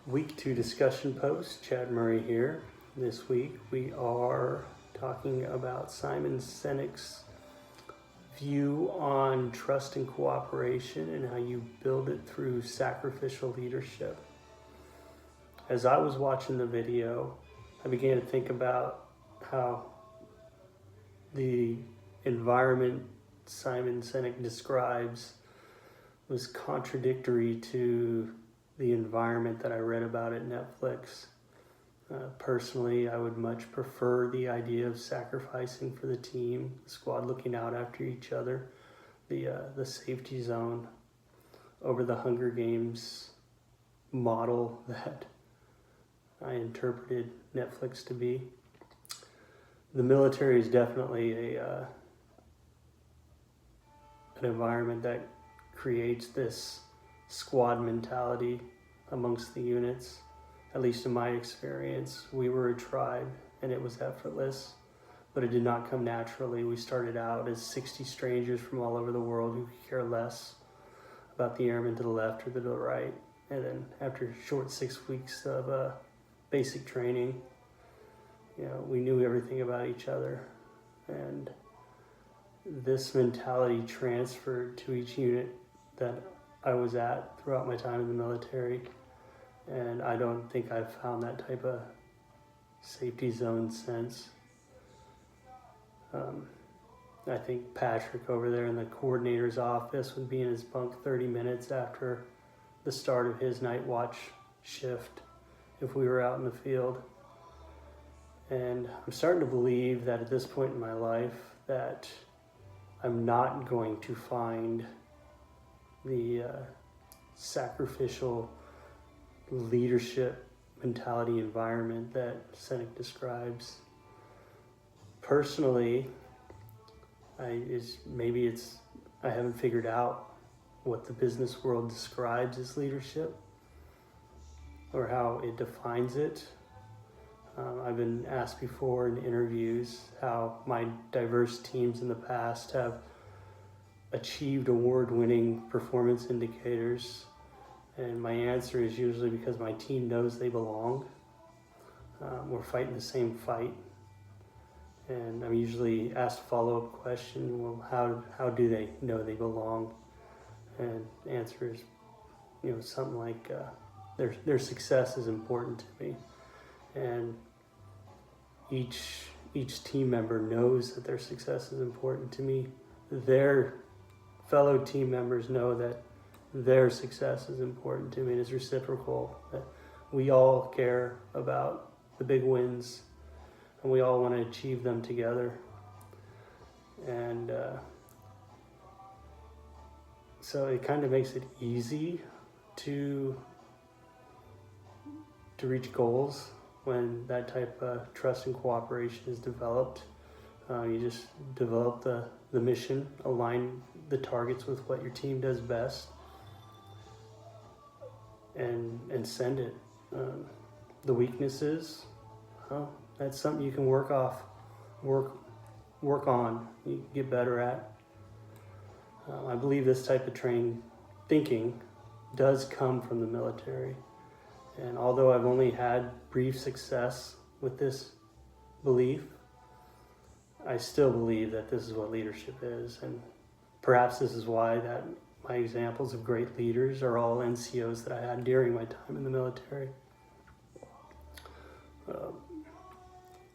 Week 2 discussion post, Chad Murray here. This week we are talking about Simon Sinek's view on trust and cooperation and how you build it through sacrificial leadership. As I was watching the video, I began to think about how the environment Simon Sinek describes was contradictory to the environment that I read about at Netflix. Personally, I would much prefer the idea of sacrificing for the team, the squad looking out after each other, the safety zone over the Hunger Games model that I interpreted Netflix to be. The military is definitely an environment that creates this squad mentality amongst the units. At least in my experience, we were a tribe and it was effortless, but it did not come naturally. We started out as 60 strangers from all over the world who could care less about the airmen to the left or to the right. And then after a short 6 weeks of basic training, we knew everything about each other. And this mentality transferred to each unit that I was at throughout my time in the military. And I don't think I've found that type of safety zone since. I think Patrick over there in the coordinator's office would be in his bunk 30 minutes after the start of his night watch shift if we were out in the field. And I'm starting to believe that at this point in my life that I'm not going to find the sacrificial leadership mentality environment that Sinek describes. Personally, I haven't figured out what the business world describes as leadership or how it defines it. I've been asked before in interviews how my diverse teams in the past have achieved award-winning performance indicators, and my answer is usually because my team knows they belong. We're fighting the same fight, and I'm usually asked a follow-up question, well, how do they know they belong? And the answer is something like their success is important to me, and each team member knows that their success is important to me. Their fellow team members know that their success is important to me, and it's reciprocal. That we all care about the big wins, and we all want to achieve them together. And so it kind of makes it easy to reach goals when that type of trust and cooperation is developed. You just develop the mission, align the targets with what your team does best, and send it. The weaknesses, that's something you can work on, you get better at. I believe this type of thinking does come from the military. And although I've only had brief success with this belief, I still believe that this is what leadership is. And perhaps this is why that my examples of great leaders are all NCOs that I had during my time in the military.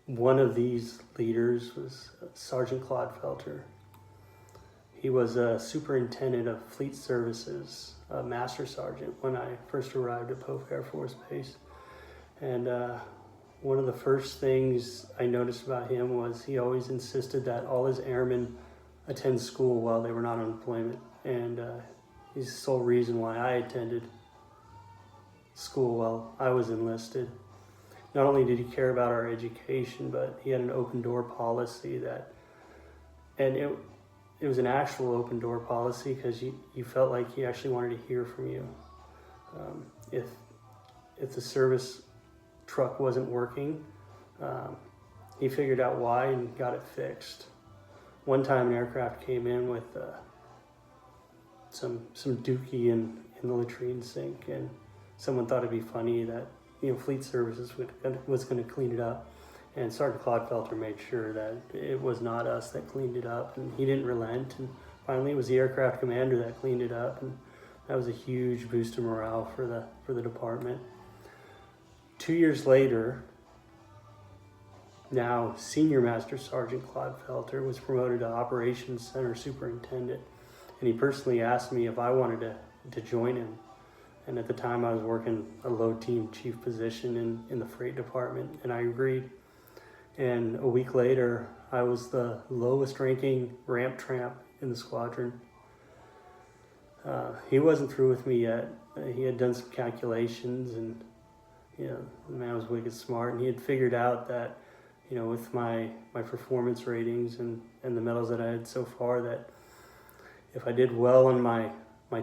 One of these leaders was Sergeant Claude Felter. He was a superintendent of fleet services, a master sergeant, when I first arrived at Pope Air Force Base. And one of the first things I noticed about him was he always insisted that all his airmen attend school while they were not on deployment. And he's the sole reason why I attended school while I was enlisted. Not only did he care about our education, but he had an open door policy and it was an actual open door policy because you felt like he actually wanted to hear from you. If the service truck wasn't working, he figured out why and got it fixed. One time an aircraft came in with some dookie in the latrine sink, and someone thought it'd be funny that, Fleet Services was going to clean it up. And Sergeant Clodfelter made sure that it was not us that cleaned it up, and he didn't relent. And finally, it was the aircraft commander that cleaned it up, and that was a huge boost of morale for the department. 2 years later, now Senior Master Sergeant Clodfelter was promoted to Operations Center Superintendent, and he personally asked me if I wanted to join him. And at the time, I was working a low team chief position in the freight department, and I agreed. And a week later, I was the lowest ranking ramp tramp in the squadron. He wasn't through with me yet. He had done some calculations, and the man was wicked smart, and he had figured out that, with my performance ratings and the medals that I had so far, that if I did well on my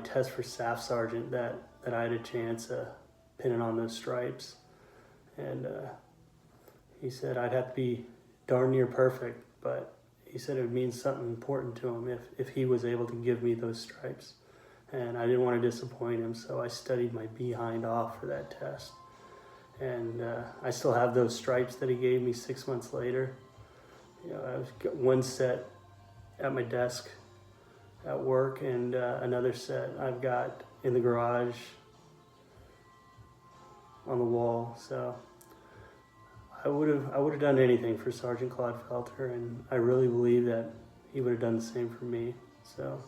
test for staff sergeant, that I had a chance of pinning on those stripes. And he said I'd have to be darn near perfect, but he said it would mean something important to him if he was able to give me those stripes. And I didn't want to disappoint him, so I studied my behind off for that test. And I still have those stripes that he gave me 6 months later. I've got one set at my desk at work, and another set I've got in the garage on the wall. So I would have done anything for Sergeant Clodfelter, and I really believe that he would have done the same for me. So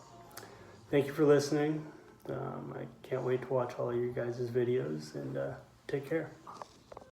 thank you for listening. I can't wait to watch all of you guys' videos, and take care.